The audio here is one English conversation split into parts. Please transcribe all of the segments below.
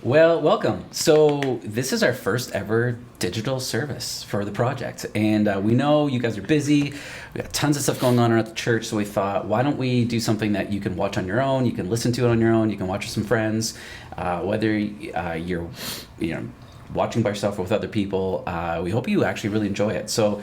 Well, welcome. So this is our first ever digital service for the project. And we know you guys are busy. We got tons of stuff going on at the church. So we thought, why don't we do something that you can watch on your own? You can listen to it on your own. You can watch with some friends. Whether you're watching by yourself or with other people, we hope you actually really enjoy it. So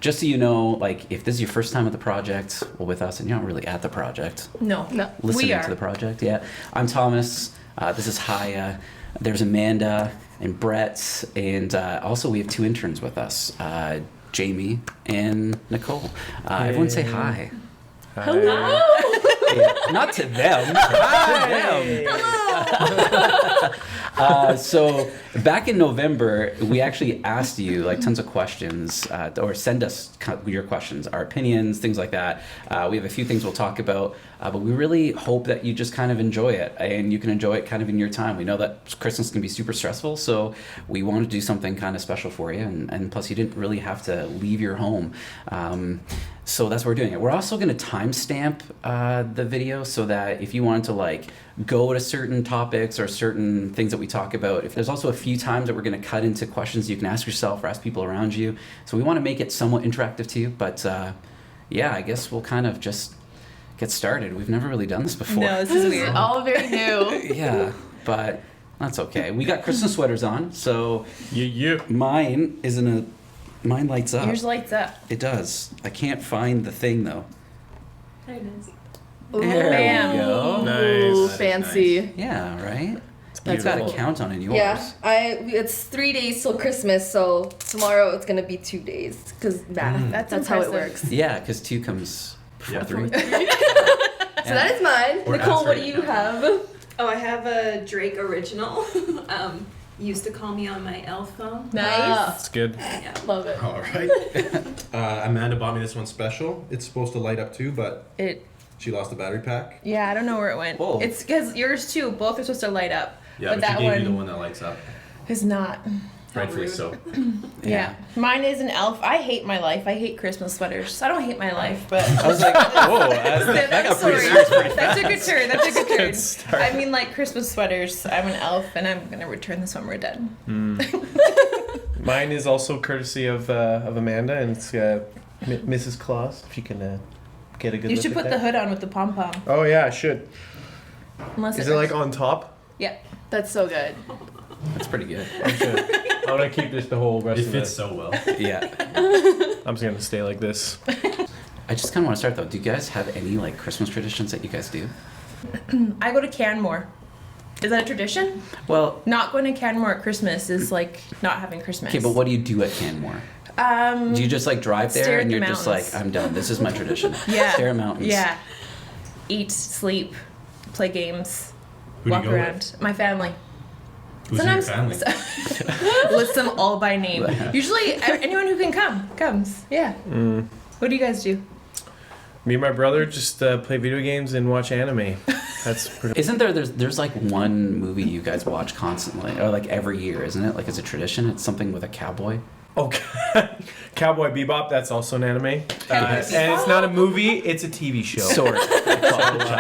just so you know, like, if this is your first time at the project, well, with us, and you're not really at the project. No, Listening we are. to the project, yeah. I'm Thomas. This is Haya. There's Amanda and Brett, and also we have two interns with us, Jamie and Nicole. Everyone say hi. Hello. Yeah, not to them. Hi. So back in November, we actually asked you like tons of questions, or send us your questions, our opinions, things like that. We have a few things we'll talk about, but we really hope that you just kind of enjoy it, and you can enjoy it kind of in your time. We know that Christmas can be super stressful, so we want to do something kind of special for you, and plus you didn't really have to leave your home. So that's why we're doing it. We're also going to timestamp the video so that if you wanted to like go to certain topics or certain things that we talk about, if there's also a few times that we're going to cut into questions you can ask yourself or ask people around you. So we want to make it somewhat interactive too. But yeah, I guess we'll kind of just get started. We've never really done this before. No, this is weird. All very new. Yeah, but that's okay. We got Christmas sweaters on, so mine isn't a... Mine lights up. Yours lights up. It does. I can't find the thing though. There it is. There bam. we go. Ooh, Nice. fancy. Nice. Yeah, right? That's Got cool. a count on in yours. Yeah, it's 3 days till Christmas, so tomorrow it's gonna be 2 days because math. That's how it impressive. works. Yeah, because 2 comes before Yeah. 3. So that is mine. Or Nicole, what answer do it. you have? Oh, I have a Drake original. Used to call me on my elf phone. Nice. That's good. Yeah. Love it. All right. Amanda bought me this one special. It's supposed to light up too, but It. she lost the battery pack. Yeah, I don't know where it went. Whoa. It's because yours too. Both are supposed to light up. Yeah, but but that she gave one me the one that lights up. is not. Rightfully rude. so. Yeah. Mine is an elf. I hate my life. I hate Christmas sweaters. I don't hate my life, but. I was like, whoa, that got pretty Sorry. serious pretty That fast. took a turn. That took a turn. Good start. I mean, like Christmas sweaters. I'm an elf, and I'm gonna return this when we're done. Mine is also courtesy of Amanda, and it's Mrs. Claus. If you can get a good You look should at put the that. hood on with the pom pom. Oh yeah, I should. Unless Is it like on top? Yeah. That's so good. That's pretty good. I should. I'm gonna keep this the whole rest It of fits it. so well. Yeah. I'm just gonna stay like this. I just kind of want to start though. Do you guys have any like Christmas traditions that you guys do? I go to Canmore. Is that a tradition? Well, Not going to Canmore at Christmas is like not having Christmas. okay, but what do you do at Canmore? Do you just like drive there Stare at and the you're just like, mountains. I'm done. This is my tradition. Yeah. Stare at mountains. Yeah. Eat, sleep, play games, Who do you walk go around. with? My family. Who's in your family? List them all by name. Usually anyone who can comes. Yeah. What do you guys do? Me and my brother just play video games and watch anime. That's pretty. Isn't there's like one movie you guys watch constantly, or like every year, isn't it? Like it's a tradition. It's something with a cowboy. Okay. Cowboy Bebop. That's also an anime, and it's not a movie. It's a TV show. Sort of. Get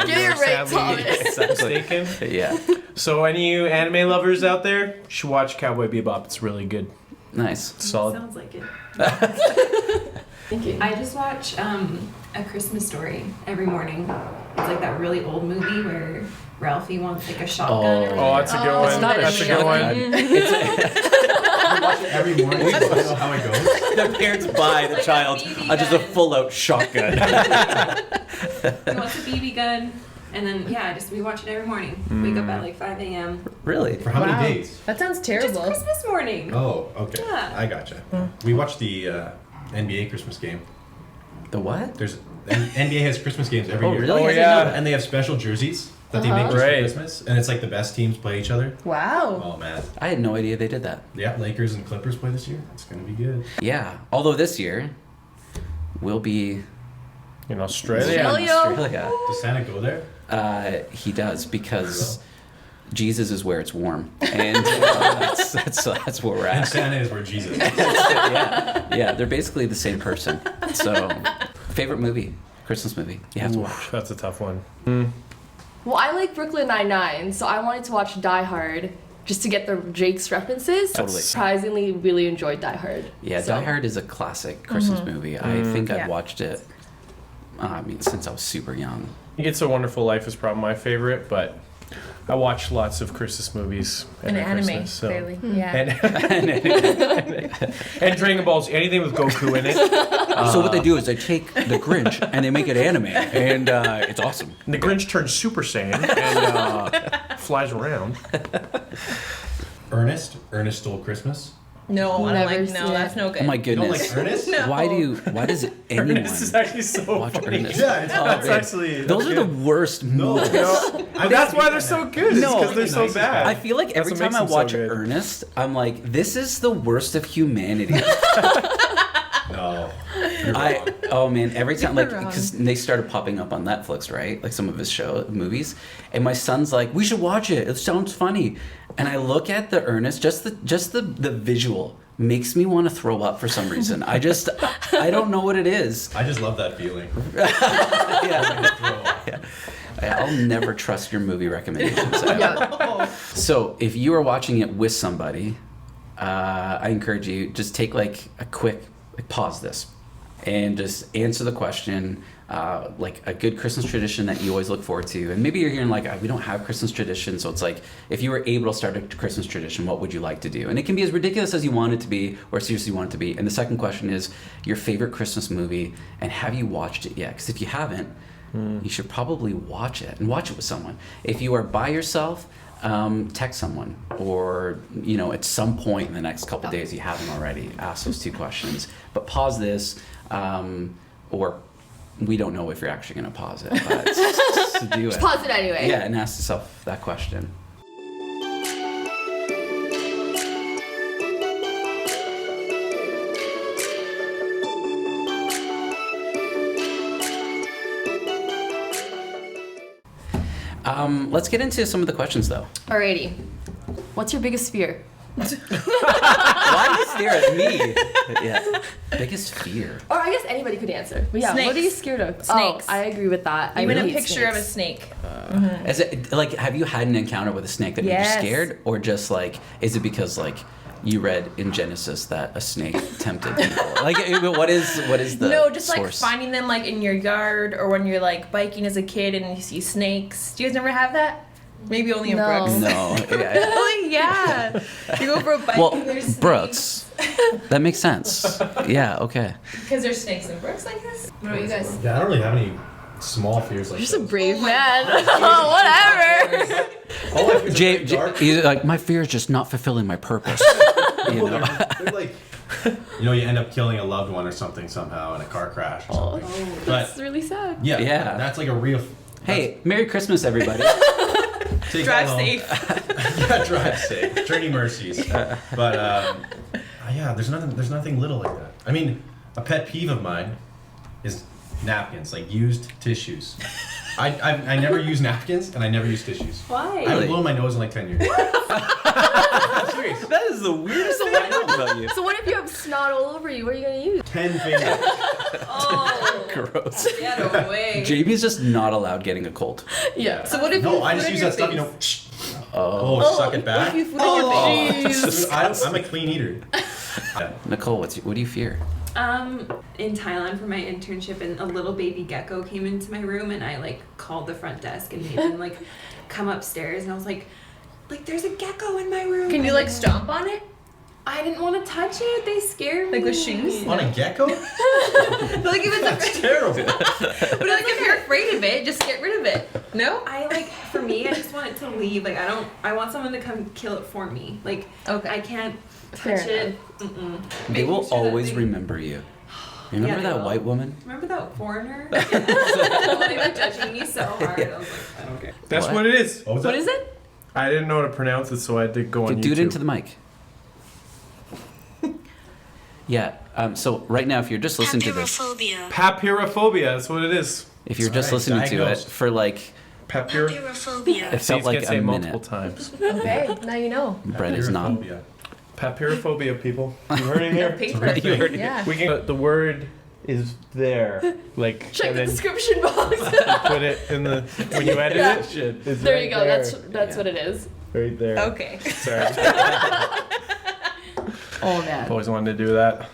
it right, Sadly, Thomas. mistaken. Yeah. So any of you anime lovers out there, you should watch Cowboy Bebop. It's really good. Nice. It's solid. Sounds like it. Thank you. I just watch A Christmas Story every morning. It's like that really old movie where Ralphie wants like a shotgun. or Oh, that's a good Oh, one. it's not a That's a good one. Every morning, you know how it goes. The parents buy the Like a child BB just a gun. full-out shotgun. He wants a BB gun. And then, yeah, we watch it every morning. Wake up at like 5 a.m. Really? For how Wow. many days? That sounds Just terrible. Christmas morning. Oh, okay. Yeah. I gotcha. We watched the NBA Christmas game. The what? There's NBA has Christmas games every Oh, year. really? Oh, I didn't yeah. know that. And they have special jerseys that they Uh-huh. make just for Right. Christmas, and it's like the best teams play each other. Wow. Oh man, I had no idea they did that. yeah, Lakers and Clippers play this year. It's gonna be good. Yeah. Although this year we'll be In Australia. in Australia. Australia. Does Santa go there? He does because Jesus is where it's warm, and that's where we're And at. Santa is where Jesus is. Yeah, they're basically the same person. So, favorite movie, Christmas movie, you have to watch. That's a tough one. Well, I like Brooklyn Nine-Nine, so I wanted to watch Die Hard. just to get the Jake's references. Totally. Surprisingly, really enjoyed Die Hard. Yeah, So- Die Hard is a classic Christmas movie. I think Yeah. I've watched it, since I was super young. It's a Wonderful Life is probably my favorite, but I watch lots of Christmas movies An every anime, Christmas, so. clearly. Yeah. And Dragon Balls, anything with Goku in it. So what they do is they take the Grinch and they make it anime, and it's awesome. And the Grinch turns Super Saiyan and flies around. Ernest Stole Christmas. No, I don't Never like. seen No, it. that's no good. Oh my You don't goodness! like Ernest? No. Why does anyone Ernest is actually so watch funny. Ernest? Yeah, it's That's good. actually Those are the worst movies. But that's why they're so good. It's No, because they're so nicest bad. I feel like every That's what time I makes them so watch good. Ernest, I'm like, this is the worst of humanity. No. Oh man, every time, like, You're wrong. because they started popping up on Netflix, right? Like some of his movies, and my son's like, we should watch it. It sounds funny, and I look at the Ernest, just the visual makes me want to throw up for some reason. I don't know what it is. I just love that feeling. Yeah. I'll never trust your movie recommendations. Yeah. So if you are watching it with somebody, I encourage you just take like a quick pause this and just answer the question, like a good Christmas tradition that you always look forward to. And maybe you're hearing like, we don't have Christmas tradition, so it's like, if you were able to start a Christmas tradition, what would you like to do? And it can be as ridiculous as you want it to be, or seriously you want it to be. And the second question is your favorite Christmas movie, and have you watched it yet? Because if you haven't, you should probably watch it, and watch it with someone. If you are by yourself, text someone, or at some point in the next couple days, you haven't already, ask those two questions. But pause this, or we don't know if you're actually going to pause it, but just do it. Pause it anyway. Yeah, and ask yourself that question. Let's get into some of the questions, though. Alrighty. What's your biggest fear? Why do you stare at me? Yeah. Biggest fear. Or I guess anybody could answer. But yeah, what Snakes. are you scared of? Snakes. Oh, I agree with that. Even I a hate picture of a snakes. snake. Is it like, have you had an encounter with a snake that made you Yes. scared, or just like, is it because like you read in Genesis that a snake tempted people? Like, what is the No, just like source? finding them like in your yard, or when you're like biking as a kid and you see snakes. Do you guys never have that? Maybe only in No. Brooks. No. Yeah. Oh yeah. You go for a bike Well, and there's snakes. Brooks. That makes sense. Yeah. Okay. Because there's snakes in Brooks, I guess. What about you guys? Yeah, I don't really have any small fears like You're just a those. brave man. Oh, whatever. All my fears are Jay, very dark. he's like, my fear is just not fulfilling my purpose. You know? They're like, you end up killing a loved one or something somehow in a car crash or something. That's But really sad. yeah, Yeah. that's like a real. Hey, Merry Christmas, everybody. Take Drive that home. safe. Yeah, drive safe. Journey mercies. But yeah, there's nothing little like that. I mean, a pet peeve of mine is napkins, like used tissues. I never use napkins and I never use tissues. Why? I haven't Really? blown my nose in like 10 years. I'm serious. That is the weirdest thing I know about you. So what if you have snot all over you? What are you gonna use? 10 fingers. Oh, Gross. get away. JB's just not allowed getting a cold. Yeah. So what if No, you I put just it use in that your stuff, face? Oh. suck it back. What if you put it in your face? Dude, I'm a clean eater. Yeah. Nicole, what do you fear? In Thailand for my internship, and a little baby gecko came into my room, and I like called the front desk and made them like come upstairs, and I was like there's a gecko in my room. Can you like stomp on it? I didn't want to touch it. They scared me. Like with shoes? On a gecko? Like if it's That's terrible. but like if you're afraid of it, just get rid of it. No? For me, I just want it to leave. Like I want someone to come kill it for me. Like Okay. I can't Fair touch it. Mm-mm. They Making will sure that always they- remember you. Remember Yeah, they that will. white woman? Remember that foreigner? They were judging me so hard. I was like, I don't care. That's What? what it is. What was What that? is it? I didn't know how to pronounce it, so I did go on Do it YouTube. into the mic. Yeah. So right now, if you're just listening to this, Papyrophobia. Papyrophobia, that's what it is. if you're That's just right, listening to it diagnosed. for like, Papyr. Papyrophobia. it felt Saints like can a say minute. multiple times. Okay, now you know. Brett is not. Papyrophobia. Papyrophobia, people. You heard it here. Paper. You heard it. Yeah. We can. The word is there, like, Check and the then description box. put it in the when you edit Yeah. it. It's There right you go. there. That's Yeah. what it is. Right there. Okay. Sorry. Oh man. I've always wanted to do that.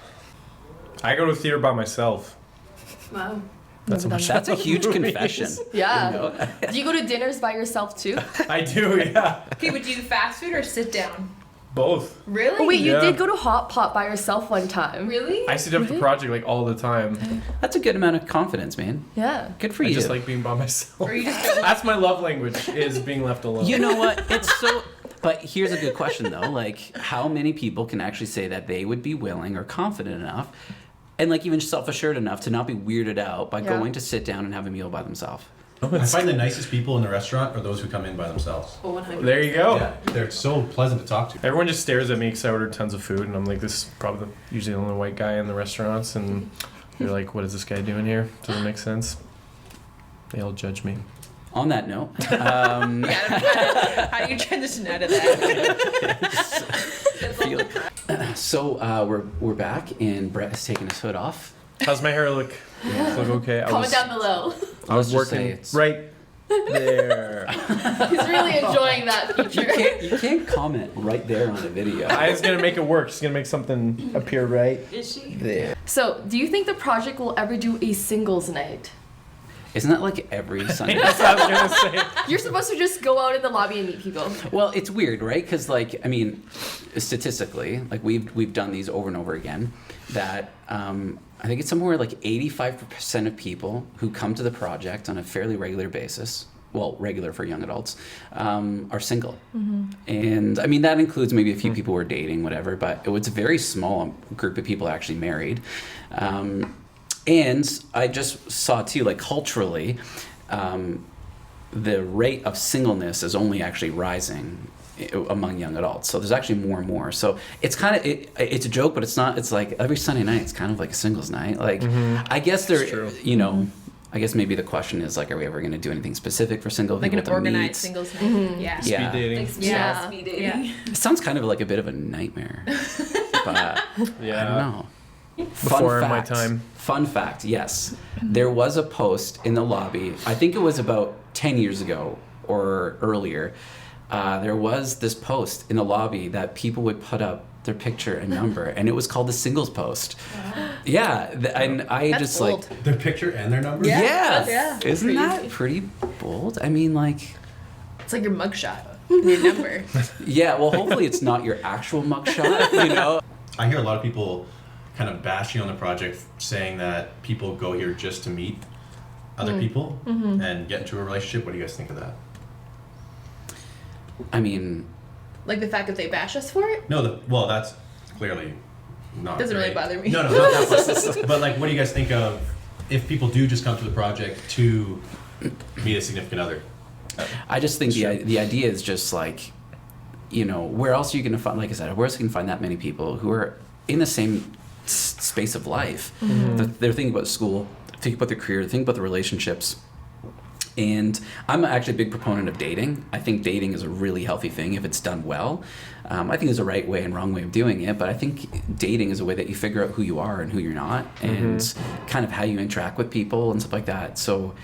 I go to theater by myself. Wow. That's Never much. done That's a huge confession. Yeah. You know? Do you go to dinners by yourself too? I do, yeah. Okay, would you do fast food or sit down? Both. Really? Oh wait, you Yeah. did go to Hot Pot by yourself one time. Really? I sit up for project like all the time. That's a good amount of confidence, man. Yeah. Good for I you. just like being by myself. Or you just go, That's my love language, is being left alone. You know what? It's so. But here's a good question though. Like, how many people can actually say that they would be willing or confident enough, and like even self-assured enough to not be weirded out by Yeah. going to sit down and have a meal by themselves? I find the nicest people in the restaurant are those who come in by themselves. Oh, 100. There you go. Yeah, they're so pleasant to talk to. Everyone just stares at me because I ordered tons of food, and I'm like, this is probably usually the only white guy in the restaurants, and they're like, what is this guy doing here? Doesn't make sense. They all judge me. On that note, how do you transition out of that? so we're back, and Brett has taken his hood off. How's my hair look? Look okay? Comment down below. I was Let's just say working it's- right there. He's really enjoying that feature. You can't comment right there on the video. I was gonna make it work. She's gonna make something appear right Is she? there. So, do you think the project will ever do a singles night? Isn't that like every Sunday? That's what I was gonna say. You're supposed to just go out in the lobby and meet people. Well, it's weird, right? Because, like, I mean, statistically, like we've done these over and over again. That I think it's somewhere like 85% of people who come to the project on a fairly regular basis, well, regular for young adults, are single. And I mean that includes maybe a few people who are dating, whatever. But it's a very small group of people actually married. And I just saw too, like culturally, the rate of singleness is only actually rising among young adults. So there's actually more and more. So it's kind of it's a joke, but it's not. It's like every Sunday night, it's kind of like a singles night. Like I guess there, true. you know. I guess maybe the question is like, are we ever going to do anything specific for single Like people an to organized meet? singles night. Yeah. Speed Yeah. dating. Yeah. Speed dating. Yeah. It sounds kind of like a bit of a nightmare. But Yeah. I don't know. Before my time. Fun fact, yes. There was a post in the lobby, I think it was about 10 years ago or earlier. There was this post in the lobby that people would put up their picture and number, and it was called the singles post. Yeah, and I That's just bold. like, Their picture and their number? yeah, Yeah. Isn't that pretty bold? I mean, like, It's like your mugshot and your number. yeah, well, hopefully it's not your actual mugshot, you know? I hear a lot of people kind of bashing on the project, saying that people go here just to meet other people and get into a relationship. What do you guys think of that? I mean, Like the fact that they bash us for it? No, well, that's clearly not. Doesn't really great. bother me. No, not that much. But like, what do you guys think of if people do just come to the project to meet a significant other? I just think Sure. the idea is just like, you know, where else are you going to find, like I said, where else you can find that many people who are in the same space of life? They're thinking about school, thinking about their career, thinking about the relationships. And I'm actually a big proponent of dating. I think dating is a really healthy thing if it's done well. I think there's a right way and wrong way of doing it, but I think dating is a way that you figure out who you are and who you're not, and kind of how you interact with people and stuff like that. So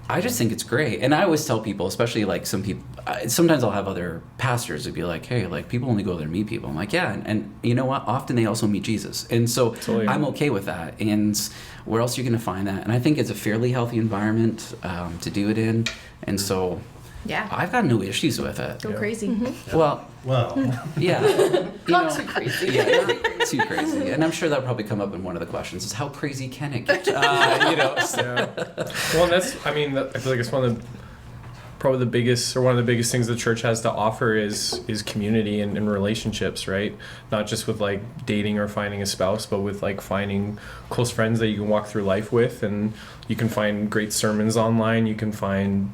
I just think it's great. And I always tell people, especially like some people, sometimes I'll have other pastors who'd be like, hey, like people only go there to meet people. I'm like, yeah. And you know what? Often they also meet Jesus. And so Totally. I'm okay with that. And where else are you going to find that? And I think it's a fairly healthy environment to do it in. And so Yeah. I've got no issues with it. Go crazy. Well, Well, yeah. You Not know, too crazy. Yeah, not too crazy. And I'm sure that'll probably come up in one of the questions is how crazy can it get? You know, so. Yeah. Well, that's, I mean, I feel like it's one of the, probably the biggest, or one of the biggest things the church has to offer is community and relationships, right? Not just with like dating or finding a spouse, but with like finding close friends that you can walk through life with, and you can find great sermons online, you can find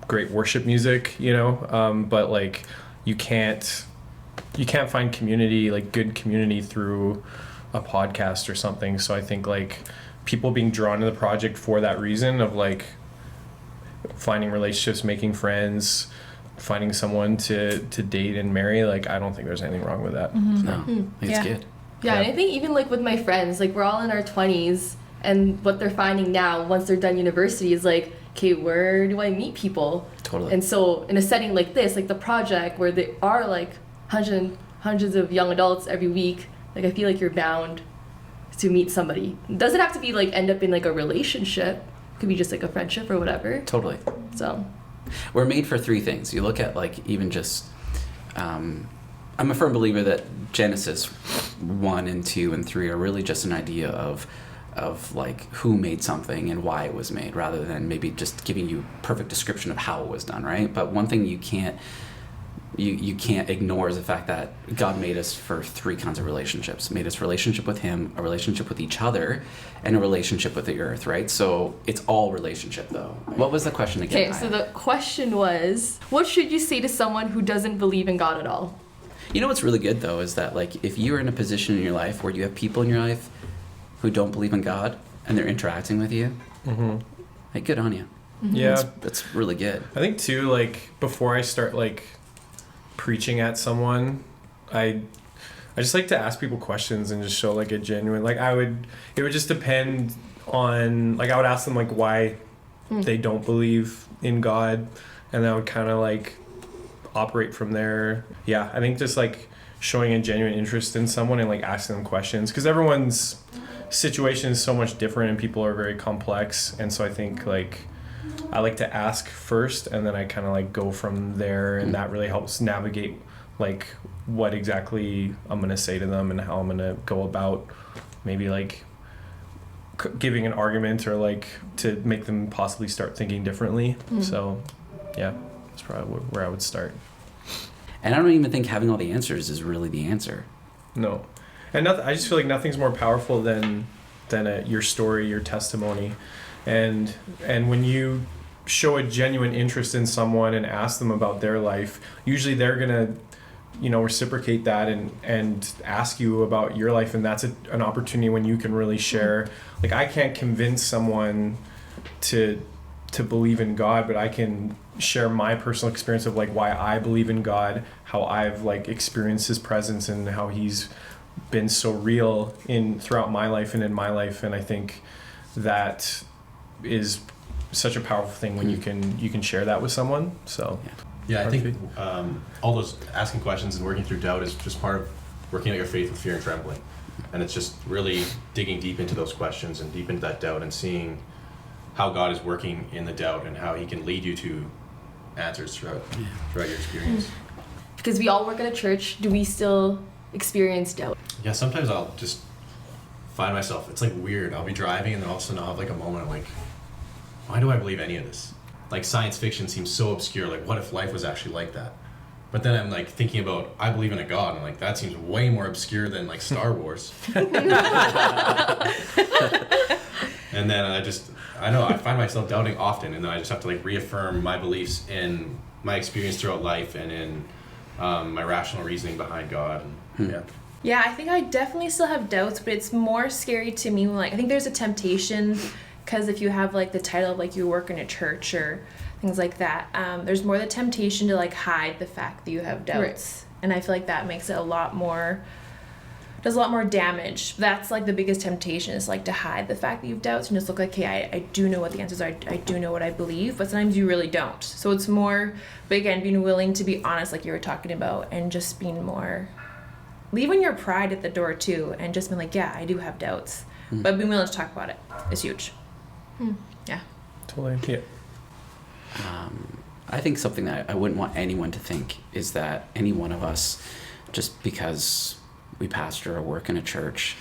great worship music, you know, but like you can't find community, like good community, through a podcast or something. So I think like people being drawn to the project for that reason of like finding relationships, making friends, finding someone to date and marry, like I don't think there's anything wrong with that. No, I think it's Yeah. good. Yeah, and Yeah. I think even like with my friends, like we're all in our 20s, And what they're finding now, once they're done university, is like, okay, where do I meet people? Totally. And so in a setting like this, like the project, where there are like hundreds of young adults every week, like I feel like you're bound to meet somebody. It doesn't have to be like end up in like a relationship. It could be just like a friendship or whatever. Totally. So We're made for three things. You look at like even just, I'm a firm believer that Genesis 1 and 2 and 3 are really just an idea of like who made something and why it was made, rather than maybe just giving you perfect description of how it was done, right? But one thing you can't ignore is the fact that God made us for three kinds of relationships. Made us a relationship with Him, a relationship with each other, and a relationship with the earth, right? So it's all relationship, though. What was the question again? okay, so the question was, what should you say to someone who doesn't believe in God at all? You know what's really good, though, is that like if you're in a position in your life where you have people in your life who don't believe in God and they're interacting with you, like good on you. Yeah. That's really good. I think too, like before I start like preaching at someone, I just like to ask people questions and just show like a genuine, like it would just depend on, like I would ask them like why they don't believe in God, and I would kind of like operate from there. Yeah, I think just like showing a genuine interest in someone and like asking them questions, because everyone's situation is so much different and people are very complex, and so I think like I like to ask first and then I kind of like go from there, and that really helps navigate like what exactly I'm going to say to them and how I'm going to go about maybe like giving an argument or like to make them possibly start thinking differently. So yeah, that's probably where I would start. And I don't even think having all the answers is really the answer. No. And I just feel like nothing's more powerful than your story, your testimony. And when you show a genuine interest in someone and ask them about their life, usually they're going to, reciprocate that and ask you about your life. And that's an opportunity when you can really share. Like I can't convince someone to believe in God, but I can share my personal experience of like why I believe in God, how I've like experienced His presence and how He's been so real throughout my life and in my life. And I think that is such a powerful thing when you can share that with someone. So yeah, I think all those asking questions and working through doubt is just part of working out your faith with fear and trembling, and it's just really digging deep into those questions and deep into that doubt and seeing how God is working in the doubt and how He can lead you to answers throughout your experience. Because we all work at a church, do we still experience doubt? Yeah, sometimes I'll just find myself, it's like weird. I'll be driving and then all of a sudden I'll have like a moment, I'm like, why do I believe any of this? Like science fiction seems so obscure, like what if life was actually like that? But then I'm like thinking about, I believe in a God, and like that seems way more obscure than like Star Wars. And then I find myself doubting often, and then I just have to like reaffirm my beliefs in my experience throughout life and in my rational reasoning behind God. And, Yeah, I think I definitely still have doubts, but it's more scary to me when like I think there's a temptation, because if you have like the title of like you work in a church or things like that, there's more the temptation to like hide the fact that you have doubts, and I feel like that makes it does a lot more damage. That's like the biggest temptation, is like to hide the fact that you have doubts and just look like, okay, I do know what the answers are, I do know what I believe, but sometimes you really don't. So it's more, but again, being willing to be honest, like you were talking about, and just being more, leaving your pride at the door too, and just being like, yeah, I do have doubts, but being willing to talk about it is huge. Yeah. Totally. Yeah. I think something that I wouldn't want anyone to think is that any one of us, just because we pastor or work in a church,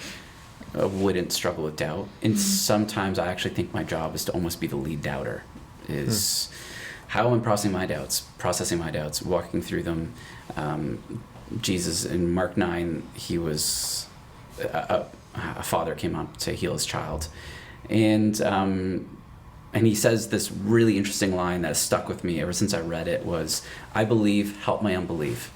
wouldn't struggle with doubt. And sometimes I actually think my job is to almost be the lead doubter, is how I'm processing my doubts, walking through them. Jesus in Mark 9, he was a father came out to heal his child, and he says this really interesting line that has stuck with me ever since I read it, was, I believe, help my unbelief.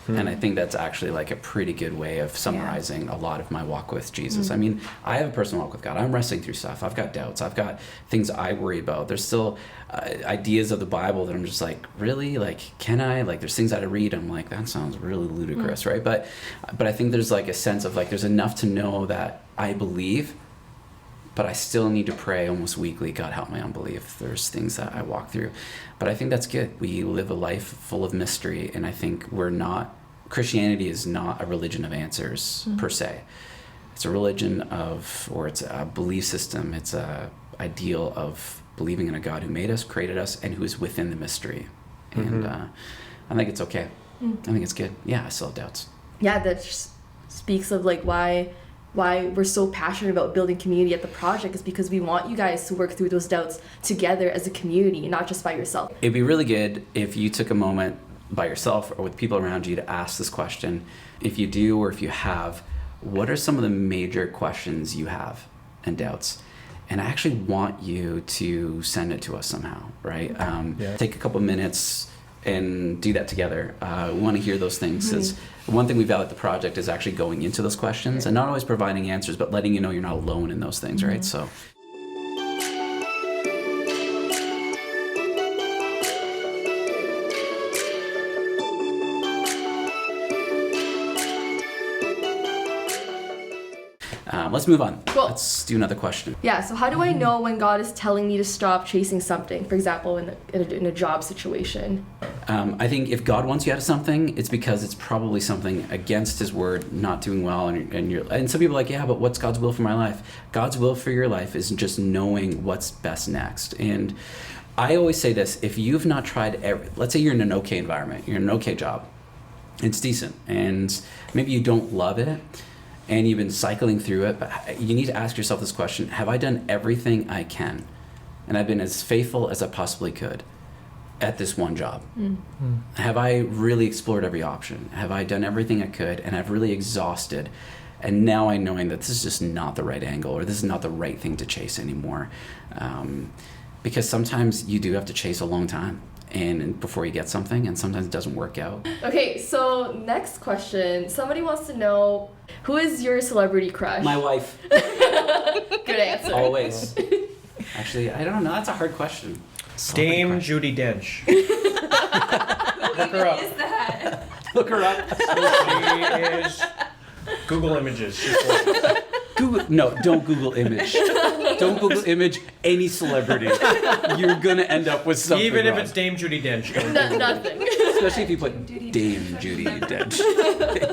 And I think that's actually like a pretty good way of summarizing a lot of my walk with Jesus. I mean, I have a personal walk with God. I'm wrestling through stuff. I've got doubts. I've got things I worry about. There's still ideas of the Bible that I'm just like, really? Like, can I? Like, there's things that I read, I'm like, that sounds really ludicrous, right? But I think there's like a sense of like, there's enough to know that I believe, but I still need to pray almost weekly, God, help my unbelief. There's things that I walk through. But I think that's good. We live a life full of mystery, and I think Christianity is not a religion of answers per se. It's a religion or it's a belief system. It's a ideal of believing in a God who made us, created us, and who is within the mystery. And I think it's okay. I think it's good. Yeah, I still have doubts. Yeah, that just speaks of like why we're so passionate about building community at the project, is because we want you guys to work through those doubts together as a community, not just by yourself. It'd be really good if you took a moment by yourself or with people around you to ask this question. If you do, or if you have, what are some of the major questions you have and doubts? And I actually want you to send it to us somehow, right? Take a couple minutes and do that together. We want to hear those things. One thing we value at the project is actually going into those questions and not always providing answers, but letting you know you're not alone in those things, right? So. Let's move on. Cool. Let's do another question. Yeah, so how do I know when God is telling me to stop chasing something? For example, in a job situation. I think if God wants you out of something, it's because it's probably something against His word, not doing well, and some people are like, yeah, but what's God's will for my life? God's will for your life is just knowing what's best next. And I always say this: if you've not tried let's say you're in an okay environment, you're in an okay job, it's decent, and maybe you don't love it, and you've been cycling through it, but you need to ask yourself this question: have I done everything I can? And I've been as faithful as I possibly could at this one job. Have I really explored every option? Have I done everything I could, and I've really exhausted? And now I'm knowing that this is just not the right angle, or this is not the right thing to chase anymore. Because sometimes you do have to chase a long time and before you get something, and sometimes it doesn't work out. Okay, so next question. Somebody wants to know, who is your celebrity crush? My wife. Good answer. Always. Actually, I don't know. That's a hard question. Dame Crush. Judi Dench. Look her up. Is that? Look her up. She is Google Images. She's gorgeous. No, don't Google image. Don't Google image any celebrity. You're gonna end up with something Even if wrong. it's Dame Judi Dench. Don't No, nothing. Especially if you put Dame Judi Dench.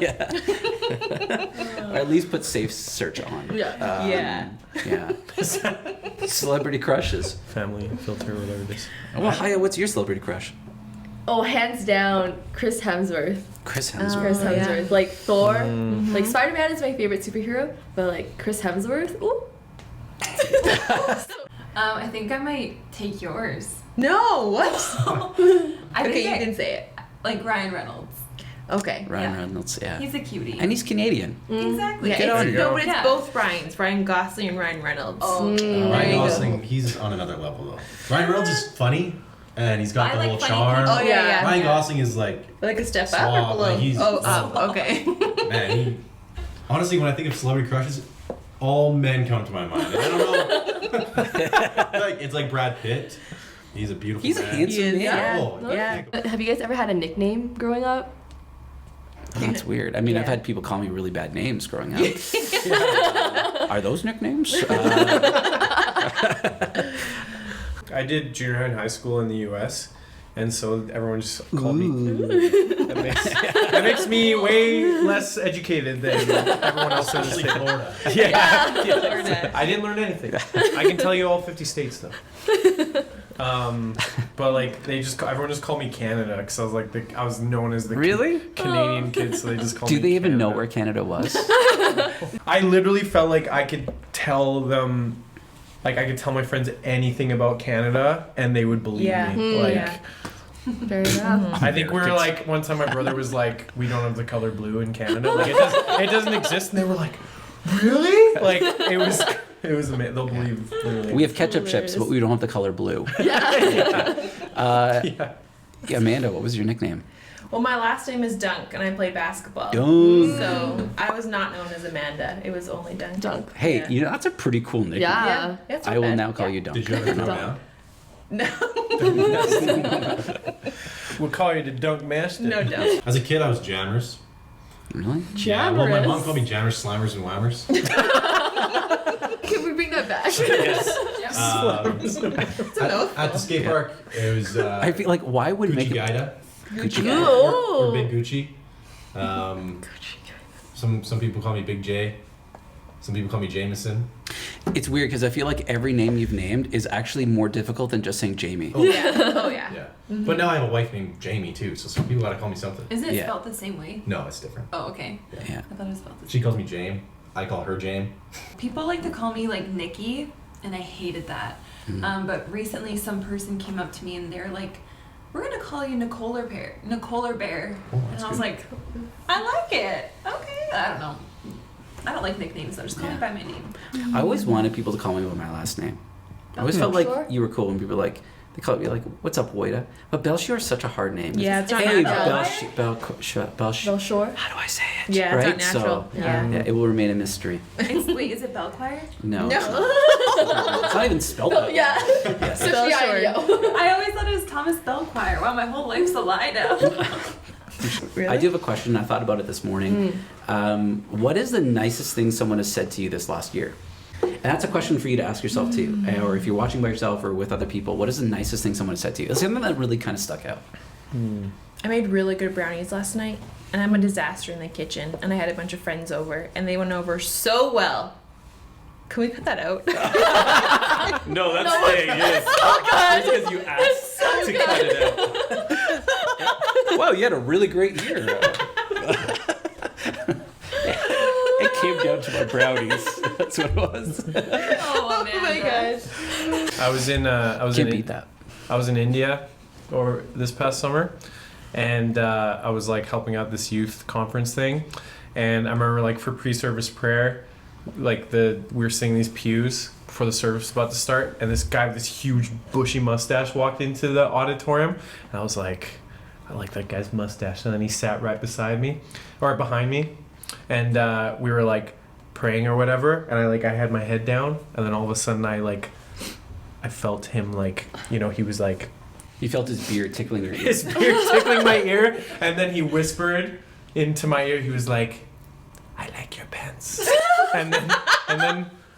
Yeah. Or at least put safe search on. Yeah. Yeah. Celebrity crushes. Family filter, whatever it is. Well, Haya, what's your celebrity crush? Oh, hands down, Chris Hemsworth. Chris Hemsworth. Chris Oh, yeah. Hemsworth. Like Thor. Like Spider-Man is my favorite superhero, but like Chris Hemsworth, ooh. I think I might take yours. No, what? I Okay, think you can say it. like Ryan Reynolds. Okay. Ryan Yeah. Reynolds, yeah. He's a cutie. And he's Canadian. Exactly. Yeah, Good on it's, you. no, but it's Yeah. both Ryans, Ryan Gosling and Ryan Reynolds. Oh, There you Ryan go. Gosling, he's on another level though. Ryan Reynolds is funny, and he's got I the like whole funny charm. people. Oh, yeah. Ryan Yeah. Gosling is like, Like a step up Suave, or below? like he's- oh, up. Okay. man, honestly, when I think of celebrity crushes, all men come to my mind. And I don't know. Like, it's like Brad Pitt. He's a beautiful He's a man. handsome He is, man. yeah. Oh, Yeah. Have you guys ever had a nickname growing up? Oh, that's weird. I mean, I've Yeah. had people call me really bad names growing up. Are those nicknames? I did junior high and high school in the U.S., and so everyone just called me. That makes me way less educated than everyone else in the Especially state. Florida. Yeah. I didn't learn anything. I can tell you all 50 states though. But like everyone just called me Canada because I was like I was known as the Really? Canadian kid, so they just called me. Do they even know Canada. where Canada was? I literally felt like I could tell them, like I could tell my friends anything about Canada and they would believe Yeah. me. Like Yeah. Fair enough. I think we were like one time my brother was like, we don't have the color blue in Canada. Like it doesn't exist, and they were like, really? Like it was amazing. They'll believe. Literally. We have ketchup chips, but we don't have the color blue. Yeah. Yeah, Amanda, what was your nickname? Well, my last name is Dunk, and I play basketball. Dunk. So I was not known as Amanda. It was only Dunk. Dunk. Hey, Yeah. you know, that's a pretty cool nickname. Yeah. It's I not will bad. now call you Dunk. Did you ever throw down? No, We'll call you the Dunk Master. no, don't. As a kid, I was Jammers. Really? Yeah, well, my mom Jammers. called me Jammers, Slammers, and Whammers. Can we bring that back? Yes. At the skate park, it was I feel like why would Gucci make it Gaida. Gucci Gucci. Or Big Gucci. Some people call me Big J. Some people call me Jameson. It's weird because I feel like every name you've named is actually more difficult than just saying Jamie. Yeah. Oh yeah. Yeah. But now I have a wife named Jamie too, so some people gotta call me something. Isn't it Yeah. spelled the same way? No, it's different. Oh, okay. Yeah. I thought it was spelled the same. She calls me Jame. I call her Jame. People like to call me like Nikki, and I hated that. But recently, some person came up to me and they're like, "We're gonna call you Nicole or Bear." Oh, And that's I was good. like, "I like it. Okay." I don't know. I don't like nicknames, so just call me by my name. I always wanted people to call me by my last name. I always felt like Belshore? you were cool when people were like they called me like, "What's up, Woida?" But Belshore is such a hard name. Yeah, it's not Hey, natural. Belshore? How do I say it? Yeah, right? it's not natural. So, Yeah. yeah, it will remain a mystery. Wait, is it Bellchoir? No. No. It's not even spelled that way. Yeah. Yes. So Belshore. I always thought it was Thomas Bellchoir. Wow, my whole life's a lie now. Really? I do have a question. I thought about it this morning. What is the nicest thing someone has said to you this last year? And that's a question for you to ask yourself too. Or if you're watching by yourself or with other people, what is the nicest thing someone has said to you? It's something that really kind of stuck out. I made really good brownies last night, and I'm a disaster in the kitchen. And I had a bunch of friends over, and they went over so well. Can we cut that out? No, that's staying in. Just because you asked to cut it out. Wow, you had a really great year. It came down to my brownies. That's what it was. Oh, my gosh. I was Can't beat that. I was in India over this past summer, and I was like helping out this youth conference thing, and I remember like for pre-service prayer, like we were singing these pews before the service was about to start, and this guy with this huge bushy mustache walked into the auditorium, and I was like, I like that guy's mustache, and then he sat right beside me, or behind me, and we were like praying or whatever, and I had my head down, and then all of a sudden I felt him like, he was like, You felt his beard tickling your ear. his beard tickling my ear, and then he whispered into my ear. He was like, "I like your pants," and then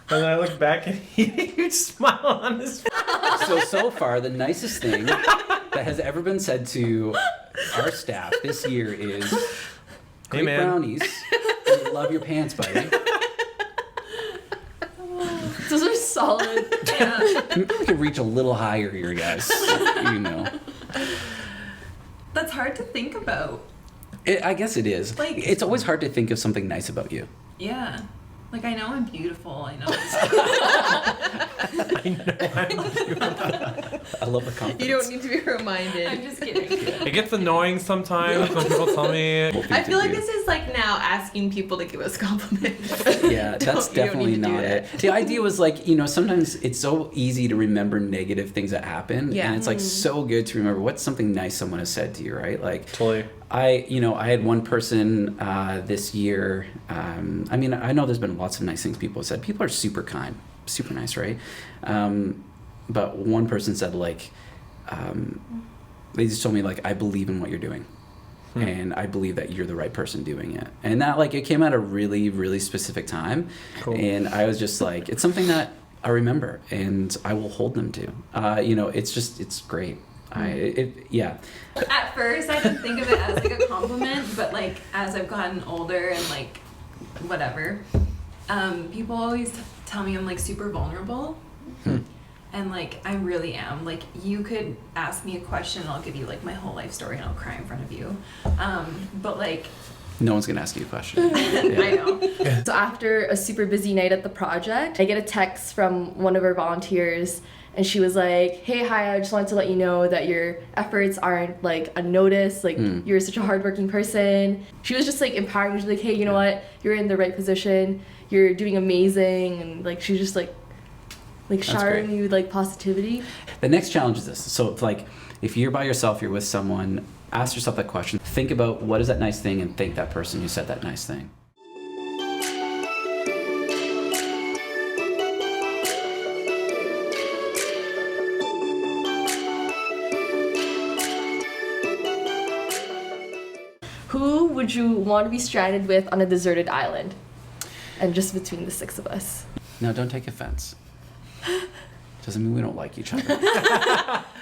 I looked back and he had a huge smile on his face. So far, the nicest thing that has ever been said to our staff this year is, "Great man." brownies. I love your pants, buddy." Those are solid. You can reach a little higher here, guys. That's hard to think about. I guess it is. Like- It's always hard to think of something nice about you. Yeah. Like, I know I'm beautiful. I know. I love the compliment. You don't need to be reminded. I'm just kidding. It gets annoying sometimes when people tell me. I feel like this is like now asking people to give us compliments. Yeah, that's You don't definitely need to do not that. it. The idea was like, sometimes it's so easy to remember negative things that happen. Yeah. And it's like so good to remember what's something nice someone has said to you, right? Like, Totally. I had one person this year. I know there's been lots of nice things people have said. People are super kind, super nice, right? But one person said like, they just told me like, I believe in what you're doing, and I believe that you're the right person doing it. And that like it came at a really, really specific time, Cool. and I was just like, it's something that I remember and I will hold them to. It's great. At first, I didn't think of it as like a compliment, but like as I've gotten older and like whatever, people always tell me I'm like super vulnerable. And like I really am. Like you could ask me a question and I'll give you like my whole life story and I'll cry in front of you. But like No one's gonna ask you a question. I know. So after a super busy night at the project, I get a text from one of our volunteers, and she was like, "Hey, hi, I just wanted to let you know that your efforts aren't like unnoticed. Like you're such a hardworking person." She was just like empowering me. She's like, "Hey, you know what? You're in the right position. You're doing amazing." And like she's just like showering great. me with like positivity. The next challenge is this. So it's like if you're by yourself, you're with someone, ask yourself that question. Think about what is that nice thing and thank that person who said that nice thing. Who would you want to be stranded with on a deserted island? And just between the six of us. No, don't take offense. Doesn't mean we don't like each other.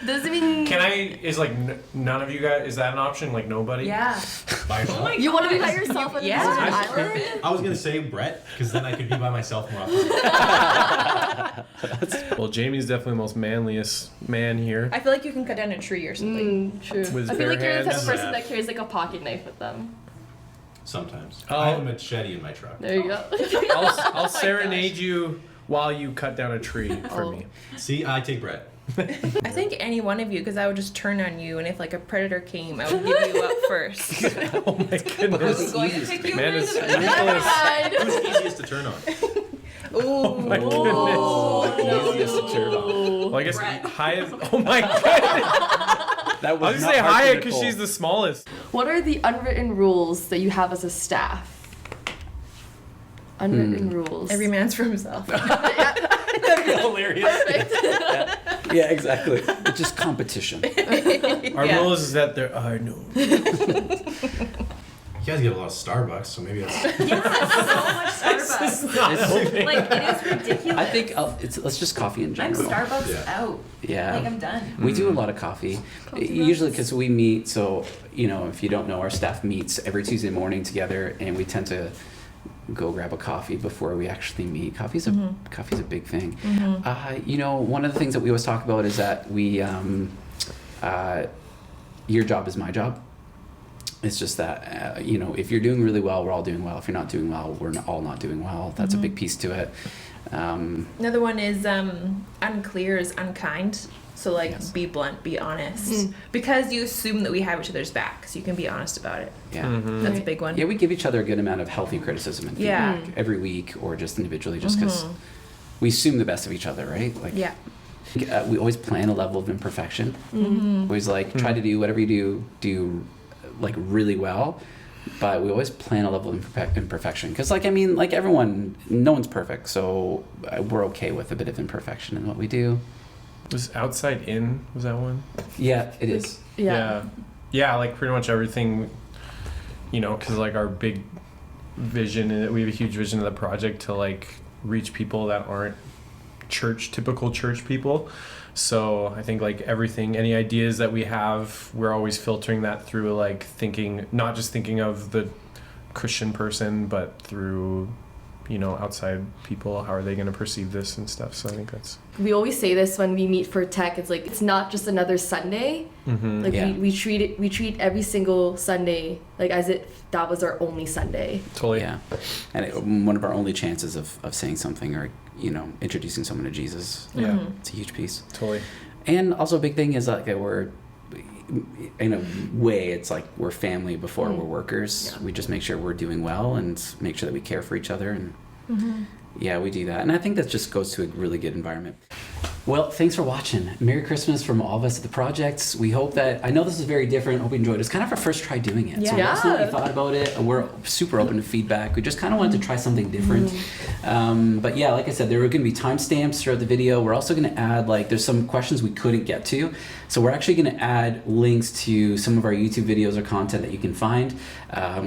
Doesn't mean Can I? Is like none of you guys? Is that an option? Like nobody? Yeah. By yourself. you want to be by yourself on a Yeah. desert That's island? I was gonna say Brett, because then I could be by myself more often. Well, Jamie's definitely the most manliest man here. I feel like you can cut down a tree or something. True. With his I feel like bare you're the type of hands. person that carries like a pocket knife with them. Sometimes. Oh. I have a machete in my truck. There you go. I'll serenade you while you cut down a tree for Oh. me. See, I take Brett. I think any one of you, because I would just turn on you, and if like a predator came, I would give you up first. Oh my goodness. I'm going to pick you Man, over is the Nicholas. Who's easiest to turn on? Ooh. Oh my goodness. Easiest to turn on. Well, I guess Brett. Hyatt. Oh my goodness. That I was was gonna not say hard to Hyatt because Nicole. she's the smallest. What are the unwritten rules that you have as a staff? Unwritten rules. Every man's for himself. That'd be hilarious. Yeah, exactly. It's just competition. Our Yeah. rule is that there are no. You guys get a lot of Starbucks, so maybe that's. Yeah, so much Starbucks. Like, it is ridiculous. I think it's just coffee in I'm general. Starbucks Yeah. out. Yeah. Like, I'm done. We do a lot of coffee. Usually because we meet, so, you know, if you don't know, our staff meets every Tuesday morning together, and we tend to go grab a coffee before we actually meet. Coffee's a big thing. You know, one of the things that we always talk about is that we, your job is my job. It's just that, you know, if you're doing really well, we're all doing well. If you're not doing well, we're all not doing well. That's a big piece to it. Another one is unclear is unkind. So like, Yes. be blunt, be honest, because you assume that we have each other's back, so you can be honest about it. Yeah. That's a big one. Yeah, we give each other a good amount of healthy criticism and Yeah. feedback every week, or just individually, just because we assume the best of each other, right? Like, Yeah. we always plan a level of imperfection. Always like try to do whatever you do like really well, but we always plan a level of imperfection. Because like, I mean, like everyone, no one's perfect, so we're okay with a bit of imperfection in what we do. Was Outside In? Was that one? Yeah, it is. Yeah. Yeah, like pretty much everything, you know, because like our big vision, and we have a huge vision of the project to like reach people that aren't typical church people. So I think like everything, any ideas that we have, we're always filtering that through like thinking, not just thinking of the Christian person, but through, you know, outside people. How are they going to perceive this and stuff? So I think that's. We always say this when we meet for tech. It's like, it's not just another Sunday. Like Yeah. we treat every single Sunday like as if that was our only Sunday. Totally. Yeah, and one of our only chances of saying something, or you know, introducing someone to Jesus. Yeah. It's a huge piece. Totally. And also a big thing is like that we're, in a way, it's like we're family before we're workers. Yeah. We just make sure we're doing well and make sure that we care for each other. And yeah, we do that. And I think that just goes to a really good environment. Well, thanks for watching. Merry Christmas from all of us at The Projects. We hope that, I know this is very different. Hope you enjoyed it. It's kind of our first try doing it. So let us know what you thought about it. And we're super open to feedback. We just kind of wanted to try something different. But yeah, like I said, there are going to be timestamps throughout the video. We're also going to add, like, there's some questions we couldn't get to. So we're actually going to add links to some of our YouTube videos or content that you can find.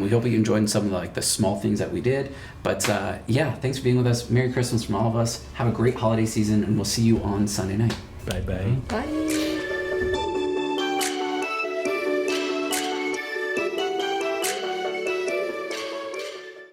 We hope you enjoyed some of the small things that we did. But yeah, thanks for being with us. Merry Christmas from all of us. Have a great holiday season, and we'll see you on Sunday night. Bye bye. Bye.